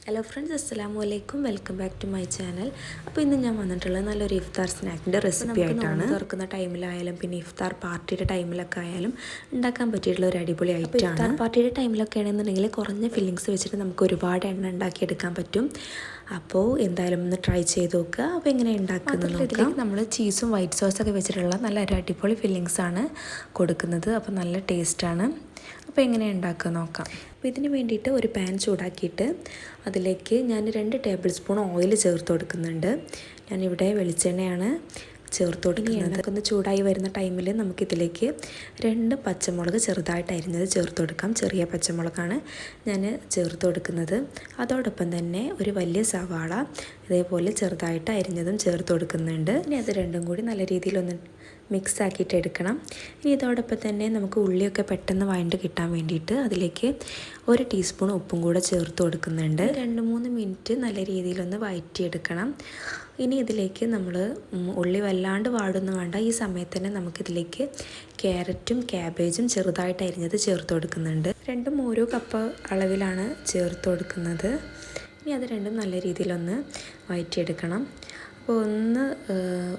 Hello friends, അസ്സലാമു അലൈക്കും. Welcome back to my channel. അപ്പോൾ ഇന്ന് ഞാൻ വന്നിട്ടുള്ളത് നല്ലൊരു ഇഫ്താർ സ്നാക്കിൻ്റെ റെസിപ്പി ആയിട്ടാണ്. തുറക്കുന്ന ടൈമിലായാലും പിന്നെ ഇഫ്താർ പാർട്ടിയുടെ ടൈമിലൊക്കെ ആയാലും ഉണ്ടാക്കാൻ പറ്റിയിട്ടുള്ള ഒരു അടിപൊളി ഐറ്റമാണ്. ഇഫ്താർ പാർട്ടിയുടെ ടൈമിലൊക്കെ ആണെന്നുണ്ടെങ്കിൽ കുറഞ്ഞ ഫില്ലിങ്സ് വെച്ചിട്ട് നമുക്ക് ഒരുപാട് എണ്ണ ഉണ്ടാക്കിയെടുക്കാൻ പറ്റും. അപ്പോൾ എന്തായാലും ഒന്ന് ട്രൈ ചെയ്ത് നോക്കുക. അപ്പോൾ എങ്ങനെ ഉണ്ടാക്കുന്നത് നോക്കാം. നമ്മൾ ചീസും വൈറ്റ് സോസൊക്കെ വെച്ചിട്ടുള്ള നല്ലൊരു അടിപൊളി ഫില്ലിങ്സ് ആണ് കൊടുക്കുന്നത്. അപ്പോൾ നല്ല ടേസ്റ്റാണ്. അപ്പോൾ എങ്ങനെ ഉണ്ടാക്കുക നോക്കാം. അപ്പോൾ ഇതിന് വേണ്ടിയിട്ട് ഒരു പാൻ ചൂടാക്കിയിട്ട് അതിലേക്ക് ഞാൻ 2 ടേബിൾ സ്പൂൺ ഓയിൽ ചേർത്ത് കൊടുക്കുന്നുണ്ട്. ഞാനിവിടെ വെളിച്ചെണ്ണയാണ് ചേർത്ത് കൊടുക്കുന്നത്. ഒന്ന് ചൂടായി വരുന്ന ടൈമിൽ നമുക്കിതിലേക്ക് 2 പച്ചമുളക് ചെറുതായിട്ട് അരിഞ്ഞത് ചേർത്ത് കൊടുക്കാം. ചെറിയ പച്ചമുളകാണ് ഞാൻ ചേർത്ത് കൊടുക്കുന്നത്. അതോടൊപ്പം തന്നെ ഒരു വലിയ സവാള ഇതേപോലെ ചെറുതായിട്ട് അരിഞ്ഞതും ചേർത്ത് കൊടുക്കുന്നുണ്ട്. ഇനി അത് രണ്ടും കൂടി നല്ല രീതിയിലൊന്ന് മിക്സ് ആക്കിയിട്ട് എടുക്കണം. ഇനി ഇതോടൊപ്പം തന്നെ നമുക്ക് ഉള്ളിയൊക്കെ പെട്ടെന്ന് വഴണ്ട് കിട്ടാൻ വേണ്ടിയിട്ട് അതിലേക്ക് 1 ടീസ്പൂൺ ഉപ്പും കൂടെ ചേർത്ത് കൊടുക്കുന്നുണ്ട്. 2-3 മിനിറ്റ് നല്ല രീതിയിലൊന്ന് വഴറ്റിയെടുക്കണം. ഇനി ഇതിലേക്ക് നമ്മൾ ഉള്ളി വല്ലാണ്ട് വാടൊന്നും വേണ്ട. ഈ സമയത്ത് തന്നെ നമുക്കിതിലേക്ക് ക്യാരറ്റും ക്യാബേജും ചെറുതായിട്ട് അരിഞ്ഞത് ചേർത്ത് കൊടുക്കുന്നുണ്ട്. രണ്ടും ഓരോ കപ്പ് അളവിലാണ് ചേർത്ത് കൊടുക്കുന്നത്. ഇനി അത് രണ്ടും നല്ല രീതിയിലൊന്ന് വഴറ്റിയെടുക്കണം. അപ്പോൾ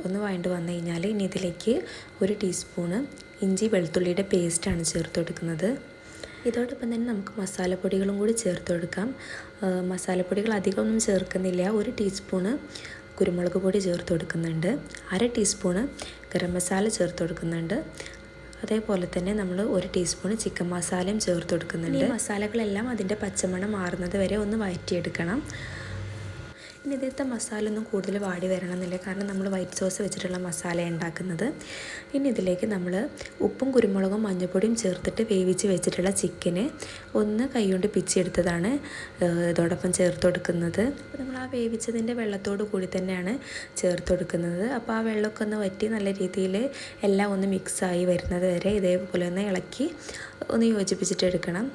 ഒന്ന് വഴണ്ട് വന്നു കഴിഞ്ഞാൽ ഇനി ഇതിലേക്ക് 1 ടീസ്പൂണ് ഇഞ്ചി വെളുത്തുള്ളിയുടെ പേസ്റ്റാണ് ചേർത്ത് കൊടുക്കുന്നത്. ഇതോടൊപ്പം തന്നെ നമുക്ക് മസാലപ്പൊടികളും കൂടി ചേർത്ത് കൊടുക്കാം. മസാലപ്പൊടികൾ അധികമൊന്നും ചേർക്കുന്നില്ല. 1 ടീസ്പൂണ് കുരുമുളക് പൊടി ചേർത്ത് കൊടുക്കുന്നുണ്ട്. 1/2 ടീസ്പൂണ് ഗരം മസാല ചേർത്ത് കൊടുക്കുന്നുണ്ട്. അതേപോലെ തന്നെ നമ്മൾ 1 ടീസ്പൂൺ ചിക്കൻ മസാലയും ചേർത്ത് കൊടുക്കുന്നുണ്ട്. ഈ മസാലകളെല്ലാം അതിൻ്റെ പച്ചമണം മാറുന്നത് വരെ ഒന്ന് വഴറ്റിയെടുക്കണം. ഇനി ഇതിലത്തെ മസാല ഒന്നും കൂടുതൽ വാടി വരണമെന്നില്ല, കാരണം നമ്മൾ വൈറ്റ് സോസ് വെച്ചിട്ടുള്ള മസാല ഉണ്ടാക്കുന്നത്. ഇനി ഇതിലേക്ക് നമ്മൾ ഉപ്പും കുരുമുളകും മഞ്ഞൾപ്പൊടിയും ചേർത്തിട്ട് വേവിച്ച് വെച്ചിട്ടുള്ള ചിക്കന് ഒന്ന് കൈകൊണ്ട് പിച്ചെടുത്തതാണ് ഇതോടൊപ്പം ചേർത്ത് കൊടുക്കുന്നത്. അപ്പോൾ നമ്മൾ ആ വേവിച്ചതിൻ്റെ വെള്ളത്തോട് കൂടി തന്നെയാണ് ചേർത്ത് കൊടുക്കുന്നത്. അപ്പോൾ ആ വെള്ളമൊക്കെ ഒന്ന് വറ്റി നല്ല രീതിയിൽ എല്ലാം ഒന്ന് മിക്സായി വരുന്നത് വരെ ഇതേപോലെ ഒന്ന് ഇളക്കി ഒന്ന് യോജിപ്പിച്ചിട്ട് എടുക്കണം.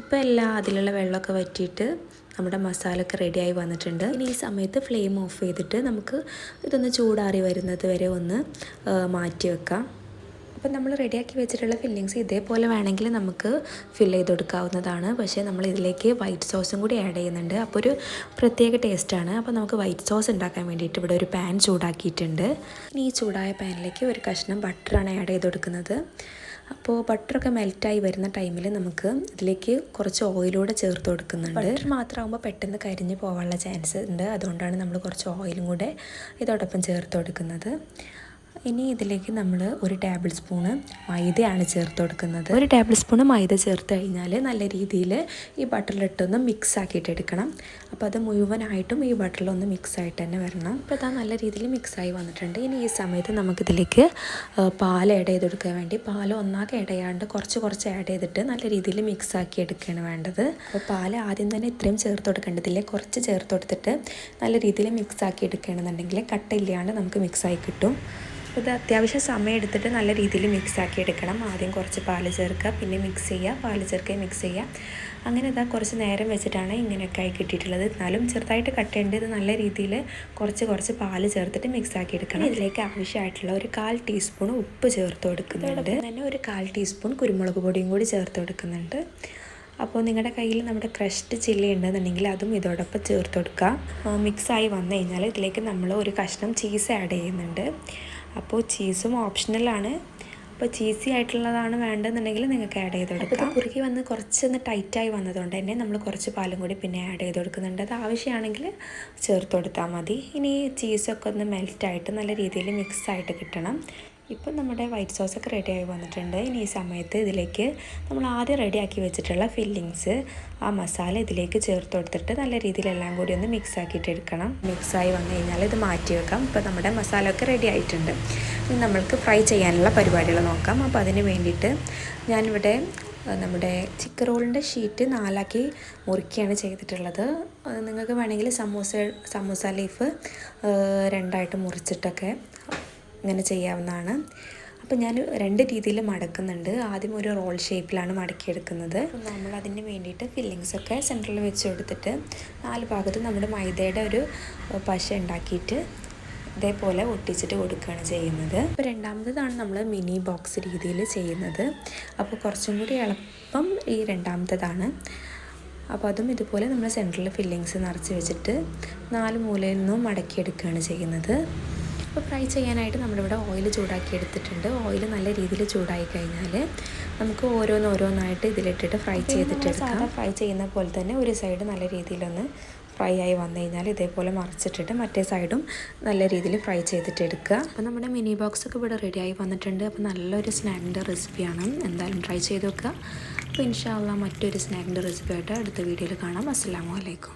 ഇപ്പോൾ എല്ലാം അതിലുള്ള വെള്ളമൊക്കെ വറ്റിയിട്ട് നമ്മുടെ മസാലയൊക്കെ റെഡിയായി വന്നിട്ടുണ്ട്. ഇനി ഈ സമയത്ത് ഫ്ലെയിം ഓഫ് ചെയ്തിട്ട് നമുക്ക് ഇതൊന്ന് ചൂടാറി വരുന്നത് വരെ ഒന്ന് മാറ്റി വെക്കാം. അപ്പം നമ്മൾ റെഡിയാക്കി വെച്ചിട്ടുള്ള ഫില്ലിങ്സ് ഇതേപോലെ വേണമെങ്കിൽ നമുക്ക് ഫില്ല് ചെയ്ത് കൊടുക്കാവുന്നതാണ്. പക്ഷേ നമ്മൾ ഇതിലേക്ക് വൈറ്റ് സോസും കൂടി ആഡ് ചെയ്യുന്നുണ്ട്. അപ്പോൾ ഒരു പ്രത്യേക ടേസ്റ്റാണ്. അപ്പോൾ നമുക്ക് വൈറ്റ് സോസ് ഉണ്ടാക്കാൻ വേണ്ടിയിട്ട് ഇവിടെ ഒരു പാൻ ചൂടാക്കിയിട്ടുണ്ട്. ഇനി ഈ ചൂടായ പാനിലേക്ക് ഒരു കഷ്ണം ബട്ടറാണ് ആഡ് ചെയ്ത് കൊടുക്കുന്നത്. അപ്പോൾ ബട്ടറൊക്കെ മെൽറ്റായി വരുന്ന ടൈമിൽ നമുക്ക് ഇതിലേക്ക് കുറച്ച് ഓയിലൂടെ ചേർത്ത് കൊടുക്കുന്നുണ്ട്. ബട്ടർ മാത്രമാകുമ്പോൾ പെട്ടെന്ന് കരിഞ്ഞ് പോകാനുള്ള ചാൻസ് ഉണ്ട്. അതുകൊണ്ടാണ് നമ്മൾ കുറച്ച് ഓയിലും കൂടെ ഇതോടൊപ്പം ചേർത്ത് കൊടുക്കുന്നത്. ഇനി ഇതിലേക്ക് നമ്മൾ 1 ടേബിൾ സ്പൂണ് മൈദയാണ് ചേർത്ത് കൊടുക്കുന്നത്. 1 ടേബിൾ സ്പൂണ് മൈദ ചേർത്ത് കഴിഞ്ഞാൽ നല്ല രീതിയിൽ ഈ ബട്ടറിലിട്ടൊന്ന് മിക്സ് ആക്കിയിട്ട് എടുക്കണം. അപ്പോൾ അത് മുഴുവനായിട്ടും ഈ ബട്ടറിലൊന്ന് മിക്സ് ആയിട്ട് തന്നെ വരണം. അപ്പോൾ അത് നല്ല രീതിയിൽ മിക്സായി വന്നിട്ടുണ്ട്. ഇനി ഈ സമയത്ത് നമുക്കിതിലേക്ക് പാൽ ആഡ് ചെയ്ത് കൊടുക്കാൻ വേണ്ടി പാൽ ഒന്നാകെ ആഡ് ചെയ്യാണ്ട് കുറച്ച് ആഡ് ചെയ്തിട്ട് നല്ല രീതിയിൽ മിക്സ് ആക്കി എടുക്കുകയാണ് വേണ്ടത്. അപ്പോൾ പാൽ ആദ്യം തന്നെ ഇത്രയും ചേർത്ത് കൊടുക്കേണ്ടതില്ലേ, കുറച്ച് ചേർത്ത് കൊടുത്തിട്ട് നല്ല രീതിയിൽ മിക്സ് ആക്കി എടുക്കുകയാണെന്നുണ്ടെങ്കിൽ കട്ടയില്ലാണ്ട് നമുക്ക് മിക്സായി കിട്ടും. ഇത് അത്യാവശ്യം സമയം എടുത്തിട്ട് നല്ല രീതിയിൽ മിക്സ് ആക്കി എടുക്കണം. ആദ്യം കുറച്ച് പാൽ ചേർക്കുക, പിന്നെ മിക്സ് ചെയ്യുക, പാൽ ചേർക്കുക, മിക്സ് ചെയ്യുക. അങ്ങനെ ഇതാ കുറച്ച് നേരം വെച്ചിട്ടാണ് ഇങ്ങനെയൊക്കെ ആയി കിട്ടിയിട്ടുള്ളത്. എന്നാലും ചെറുതായിട്ട് കട്ടേണ്ടത് ഇത് നല്ല രീതിയിൽ കുറച്ച് പാൽ ചേർത്തിട്ട് മിക്സ് ആക്കി എടുക്കണം. ഇതിലേക്ക് ആവശ്യമായിട്ടുള്ള ഒരു 1/4 ടീസ്പൂൺ ഉപ്പ് ചേർത്ത് കൊടുക്കുന്നുണ്ട്. തന്നെ ഒരു 1/4 ടീസ്പൂൺ കുരുമുളക് പൊടിയും കൂടി ചേർത്ത് കൊടുക്കുന്നുണ്ട്. അപ്പോൾ നിങ്ങളുടെ കയ്യിൽ നമ്മുടെ ക്രഷ്ഡ് ചില്ലി ഉണ്ടെന്നുണ്ടെങ്കിൽ അതും ഇതോടൊപ്പം ചേർത്ത് കൊടുക്കുക. മിക്സായി വന്നു കഴിഞ്ഞാൽ ഇതിലേക്ക് നമ്മൾ ഒരു കഷ്ണം ചീസ് ആഡ് ചെയ്യുന്നുണ്ട്. അപ്പോൾ ചീസും ഓപ്ഷണലാണ്. അപ്പോൾ ചീസി ആയിട്ടുള്ളതാണ് വേണ്ടതെന്നുണ്ടെങ്കിൽ നിങ്ങൾക്ക് ആഡ് ചെയ്ത് കൊടുക്കാം. അപ്പോൾ കുറുക്കി വന്ന് കുറച്ചൊന്ന് ടൈറ്റായി വന്നതുകൊണ്ട് തന്നെ നമ്മൾ കുറച്ച് പാലും കൂടി പിന്നെ ആഡ് ചെയ്ത് കൊടുക്കുന്നുണ്ട്. അത് ആവശ്യമാണെങ്കിൽ ചേർത്ത് കൊടുത്താൽ മതി. ഇനി ചീസൊക്കെ ഒന്ന് മെൽറ്റായിട്ട് നല്ല രീതിയിൽ മിക്സായിട്ട് കിട്ടണം. ഇപ്പം നമ്മുടെ വൈറ്റ് സോസൊക്കെ റെഡിയായി വന്നിട്ടുണ്ട്. ഇനി ഈ സമയത്ത് ഇതിലേക്ക് നമ്മൾ ആദ്യം റെഡിയാക്കി വെച്ചിട്ടുള്ള ഫില്ലിങ്സ് ആ മസാല ഇതിലേക്ക് ചേർത്ത് കൊടുത്തിട്ട് നല്ല രീതിയിൽ എല്ലാം കൂടി ഒന്ന് മിക്സ് ആക്കിയിട്ട് എടുക്കണം. മിക്സായി വന്നു കഴിഞ്ഞാൽ ഇത് മാറ്റി വെക്കാം. ഇപ്പോൾ നമ്മുടെ മസാല ഒക്കെ റെഡി ആയിട്ടുണ്ട്. ഇനി നമ്മൾക്ക് ഫ്രൈ ചെയ്യാനുള്ള പരിപാടികൾ നോക്കാം. അപ്പോൾ അതിന് വേണ്ടിയിട്ട് ഞാനിവിടെ നമ്മുടെ ചിക്കൻ റോളിൻ്റെ ഷീറ്റ് 4ആക്കി മുറിക്കുകയാണ് ചെയ്തിട്ടുള്ളത്. നിങ്ങൾക്ക് വേണമെങ്കിൽ സമൂസ ലീഫ് 2ആയിട്ട് മുറിച്ചിട്ടൊക്കെ ഇങ്ങനെ ചെയ്യാവുന്നതാണ്. അപ്പോൾ ഞാൻ 2 രീതിയിൽ മടക്കുന്നുണ്ട്. ആദ്യം ഒരു റോൾ ഷേപ്പിലാണ് മടക്കിയെടുക്കുന്നത്. നമ്മൾ അതിന് വേണ്ടിയിട്ട് ഫില്ലിങ്സൊക്കെ സെൻറ്ററിൽ വെച്ച് കൊടുത്തിട്ട് 4 ഭാഗത്തും നമ്മുടെ മൈദയുടെ ഒരു പശ ഉണ്ടാക്കിയിട്ട് ഇതേപോലെ ഒട്ടിച്ചിട്ട് കൊടുക്കുകയാണ് ചെയ്യുന്നത്. അപ്പോൾ രണ്ടാമതാണ് നമ്മൾ മിനി ബോക്സ് രീതിയിൽ ചെയ്യുന്നത്. അപ്പോൾ കുറച്ചും കൂടി എളുപ്പം ഈ രണ്ടാമത്തേതാണ്. അപ്പോൾ അതും ഇതുപോലെ നമ്മൾ സെൻറ്ററിൽ ഫില്ലിങ്സ് നിറച്ച് വെച്ചിട്ട് 4 മൂലയിൽ നിന്നും മടക്കിയെടുക്കുകയാണ് ചെയ്യുന്നത്. അപ്പോൾ ഫ്രൈ ചെയ്യാനായിട്ട് നമ്മളിവിടെ ഓയിൽ ചൂടാക്കി എടുത്തിട്ടുണ്ട്. ഓയിൽ നല്ല രീതിയിൽ ചൂടായി കഴിഞ്ഞാൽ നമുക്ക് ഓരോന്നായിട്ട് ഇതിലിട്ടിട്ട് ഫ്രൈ ചെയ്തിട്ടെടുക്കാം. ഫ്രൈ ചെയ്യുന്ന പോലെ തന്നെ ഒരു സൈഡ് നല്ല രീതിയിലൊന്ന് ഫ്രൈ ആയി വന്നു കഴിഞ്ഞാൽ ഇതേപോലെ മറിച്ചിട്ടിട്ട് മറ്റേ സൈഡും നല്ല രീതിയിൽ ഫ്രൈ ചെയ്തിട്ടെടുക്കുക. അപ്പോൾ നമ്മുടെ മിനി ബോക്സ് ഒക്കെ ഇവിടെ റെഡി ആയി വന്നിട്ടുണ്ട്. അപ്പോൾ നല്ലൊരു സ്നാക്കിൻ്റെ റെസിപ്പിയാണ്, എന്തായാലും ട്രൈ ചെയ്ത് നോക്കുക. അപ്പോൾ ഇൻഷാ അല്ലാഹ് മറ്റൊരു സ്നാക്കിൻ്റെ റെസിപ്പി ആയിട്ട് അടുത്ത വീഡിയോയിൽ കാണാം. അസ്സലാമു അലൈക്കും.